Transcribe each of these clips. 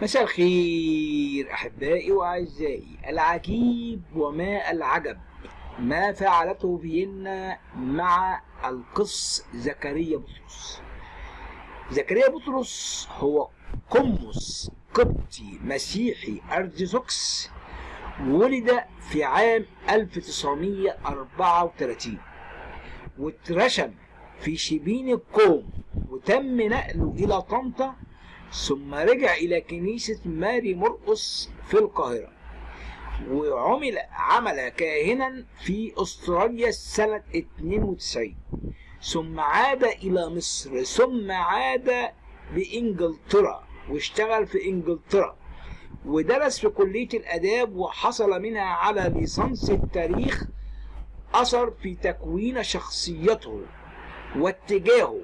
مساء الخير أحبائي وأعزائي. العجيب وما العجب ما فعلته فيينا مع القس زكريا بطرس. زكريا بطرس هو قمص قبطي مسيحي أرثوذكس، ولد في عام 1934 واترشم في شبين القوم، وتم نقله إلى طنطا، ثم رجع إلى كنيسة ماري مرقس في القاهرة، عمل كاهنا في أستراليا سنة 92، ثم عاد إلى مصر، ثم عاد بإنجلترا واشتغل في إنجلترا، ودرس في كلية الآداب وحصل منها على ليسانس التاريخ. أثر في تكوين شخصيته واتجاهه،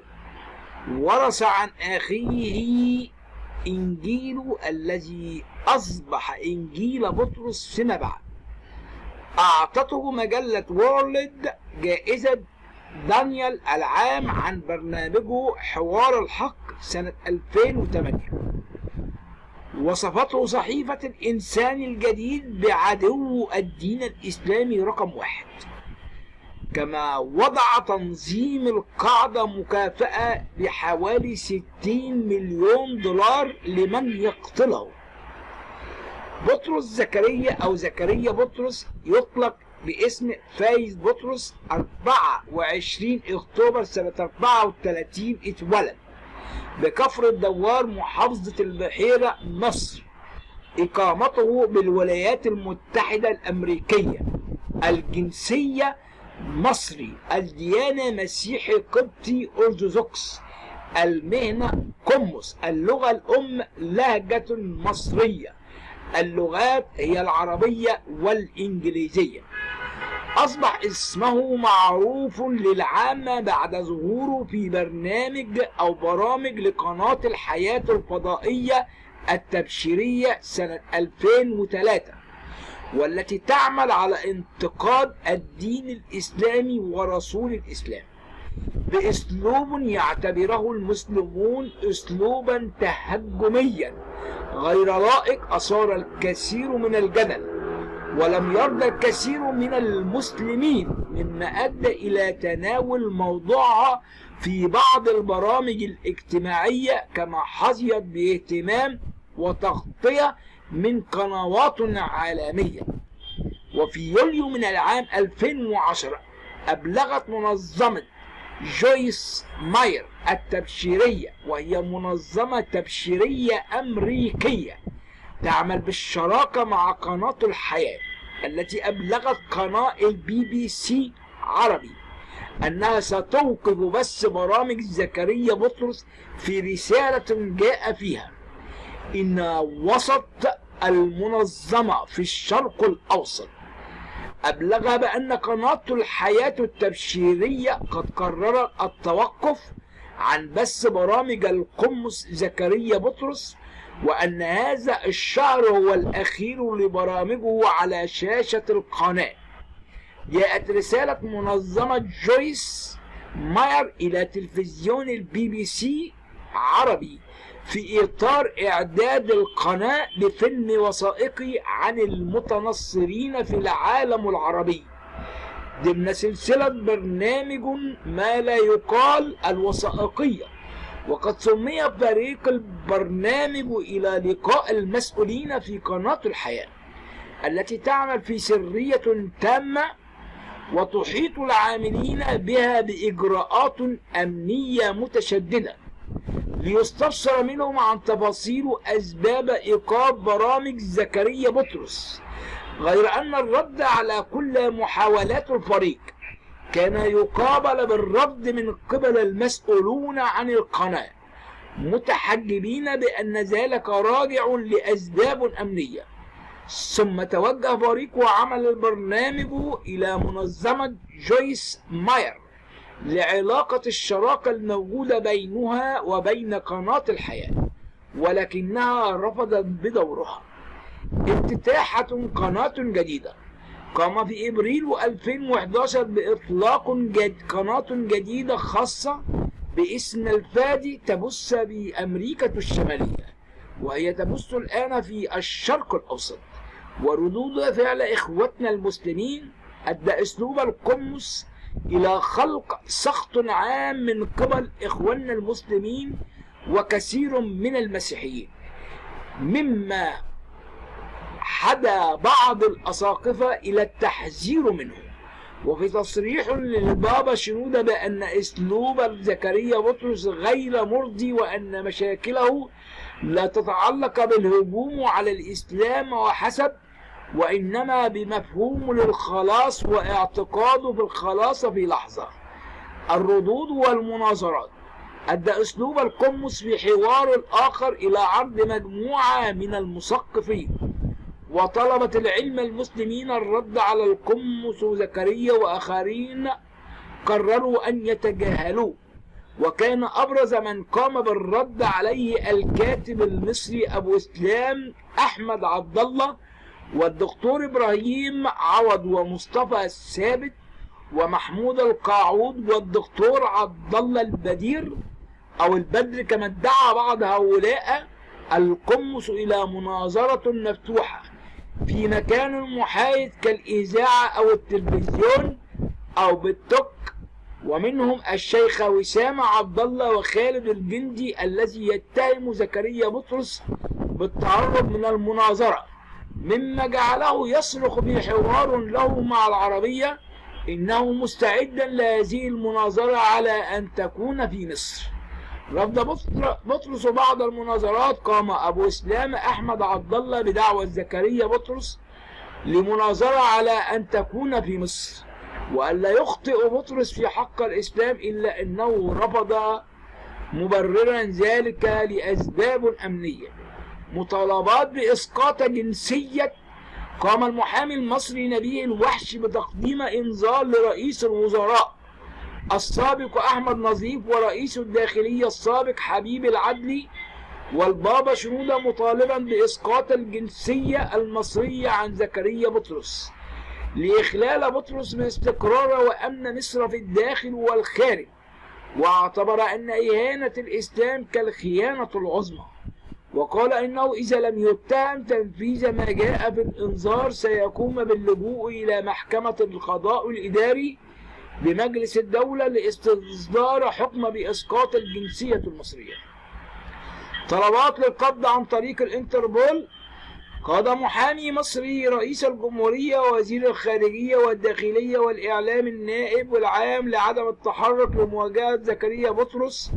ورث عن أخيه إنجيله الذي أصبح إنجيل بطرس فيما بعد. أعطته مجلة وورلد جائزة دانيال العام عن برنامجه حوار الحق سنة 2008. وصفته صحيفة الإنسان الجديد بعدو الدين الإسلامي رقم 1. كما وضع تنظيم القاعدة مكافأة بحوالي 60 مليون دولار لمن يقتله. بطرس زكريا أو زكريا بطرس يطلق باسم فايز بطرس. 24 أكتوبر سنة 34 اتولد بكفر الدوار محافظة البحيرة مصر. إقامته بالولايات المتحدة الأمريكية. الجنسية مصري. الديانة مسيحي قبطي أرثوذكس. المهنة قمص. اللغة الأم لهجة مصرية. اللغات هي العربية والإنجليزية. أصبح اسمه معروف للعامة بعد ظهوره في برامج لقناة الحياة الفضائية التبشيرية سنة 2003، والتي تعمل على انتقاد الدين الإسلامي ورسول الإسلام بأسلوب يعتبره المسلمون أسلوبا تهجميا غير لائق، أثار الكثير من الجدل ولم يرضى الكثير من المسلمين، مما أدى إلى تناول موضوعها في بعض البرامج الاجتماعية، كما حظيت باهتمام وتغطية من قنوات عالمية. وفي يوليو من العام 2010 أبلغت منظمة جويس ماير التبشيرية، وهي منظمة تبشيرية أمريكية تعمل بالشراكة مع قناة الحياة، التي أبلغت قناة BBC عربي أنها ستوقف بث برامج زكريا بطرس في رسالة جاء فيها إن وسط المنظمة في الشرق الأوسط أبلغ بأن قناة الحياة التبشيرية قد قررت التوقف عن بث برامج القمص زكريا بطرس، وأن هذا الشهر هو الأخير لبرامجه على شاشة القناة. جاءت رسالة منظمة جويس ماير إلى تلفزيون BBC عربي في إطار إعداد القناة لفيلم وثائقي عن المتنصرين في العالم العربي ضمن سلسلة برنامج ما لا يقال الوثائقية. وقد سمي فريق البرنامج إلى لقاء المسؤولين في قناة الحياة، التي تعمل في سرية تامة وتحيط العاملين بها بإجراءات أمنية متشددة، ليستفسر منهم عن تفاصيل أسباب إيقاف برامج زكريا بطرس. غير أن الرد على كل محاولات الفريق كان يقابل بالرد من قبل المسؤولون عن القناة، متحجبين بأن ذلك راجع لأسباب أمنية. ثم توجه فريق عمل البرنامج إلى منظمة جويس ماير لعلاقة الشراكة الموجودة بينها وبين قناة الحياة، ولكنها رفضت بدورها. افتتاحة قناة جديدة. قام في إبريل 2011 بإطلاق قناة جديدة خاصة باسم الفادي تبث بأمريكا الشمالية، وهي تبث الآن في الشرق الأوسط. وردود فعل إخوتنا المسلمين أدى أسلوب القمص إلى خلق سخط عام من قبل إخواننا المسلمين وكثير من المسيحيين، مما حدا بعض الأساقفة إلى التحذير منه. وفي تصريح للبابا شنودة بأن أسلوب زكريا بطرس غير مرضي، وأن مشاكله لا تتعلق بالهجوم على الإسلام وحسب، وإنما بمفهوم للخلاص واعتقاده في الخلاص في لحظة. الردود والمناظرات أدى أسلوب القمص في حوار الآخر إلى عرض مجموعة من المثقفين وطلبة العلم المسلمين الرد على القمص زكريا، وآخرين قرروا أن يتجاهلوه. وكان أبرز من قام بالرد عليه الكاتب المصري أبو إسلام أحمد عبد الله، والدكتور إبراهيم عوض، ومصطفى الثابت، ومحمود القاعود، والدكتور عبد الله البدير أو البدر كما ادعى بعض هؤلاء القمص إلى مناظرة مفتوحة في مكان محايد كالإذاعة أو التلفزيون أو بالتوك. ومنهم الشيخ وسام عبد الله وخالد الجندي الذي يتهم زكريا بطرس بالتهرب من المناظرة، مما جعله يصرخ في حوار له مع العربية إنه مستعدا لهذه المناظرة على أن تكون في مصر. رفض بطرس بعض المناظرات، قام أبو إسلام أحمد عبد الله بدعوة زكريا بطرس لمناظرة على أن تكون في مصر، وألا يخطئ بطرس في حق الإسلام، إلا أنه رفض مبررا ذلك لأسباب أمنية. مطالبات بإسقاط جنسية، قام المحامي المصري نبيه الوحش بتقديم إنذار لرئيس الوزراء السابق أحمد نظيف ورئيس الداخلية السابق حبيب العدلي والبابا شنودة، مطالبا بإسقاط الجنسية المصرية عن زكريا بطرس لإخلال بطرس باستقرار وأمن مصر في الداخل والخارج، واعتبر أن إهانة الإسلام كالخيانة العظمى. وقال إنه إذا لم يتهم تنفيذ ما جاء في الإنذار سيقوم باللجوء إلى محكمة القضاء الإداري بمجلس الدولة لاستصدار حكم بإسقاط الجنسية المصرية. طلبات للقبض عن طريق الانتربول، قاد محامي مصري رئيس الجمهورية ووزير الخارجية والداخلية والإعلام النائب العام لعدم التحرك لمواجهة زكريا بطرس،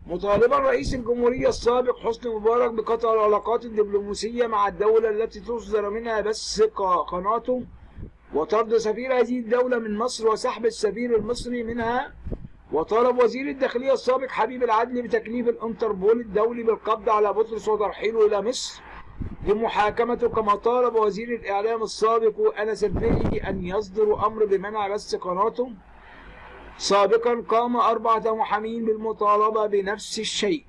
مطالبا رئيس الجمهورية السابق حسني مبارك بقطع العلاقات الدبلوماسية مع الدولة التي تصدر منها بث قناته، وطرد سفير هذه الدولة من مصر وسحب السفير المصري منها. وطالب وزير الداخلية السابق حبيب العدلي بتكليف الانتربول الدولي بالقبض على بطرس وترحيله إلى مصر لمحاكمته، كما طالب وزير الإعلام السابق أنس الفقي أن يصدر أمر بمنع بث قناته. سابقا قام 4 محامين بالمطالبة بنفس الشيء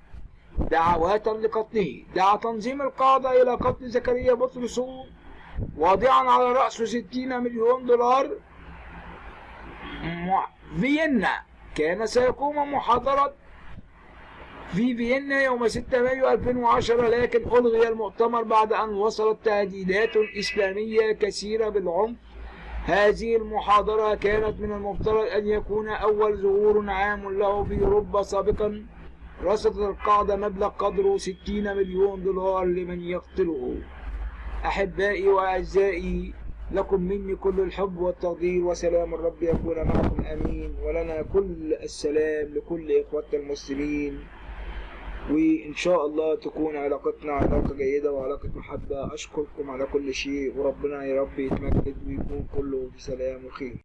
دعوات لقتله. دعا تنظيم القاعدة إلى قتل زكريا بطرس واضعا على رأسه 60 مليون دولار. فيينا كان سيقوم محاضرة في فيينا يوم 6 مايو 2010، لكن ألغي المؤتمر بعد أن وصلت تهديدات إسلامية كثيرة بالعنف. هذه المحاضرة كانت من المفترض أن يكون أول ظهور عام له في أوروبا. سابقا رصدت القاعدة مبلغ قدره 60 مليون دولار لمن يقتله. أحبائي وأعزائي، لكم مني كل الحب والتقدير، وسلام الرب يكون معكم آمين. ولنا كل السلام لكل إخوتنا المسلمين، وإن شاء الله تكون علاقتنا علاقة جيدة وعلاقة محبة. أشكركم على كل شيء، وربنا يا رب يتمجد ويكون كله بسلام وخير.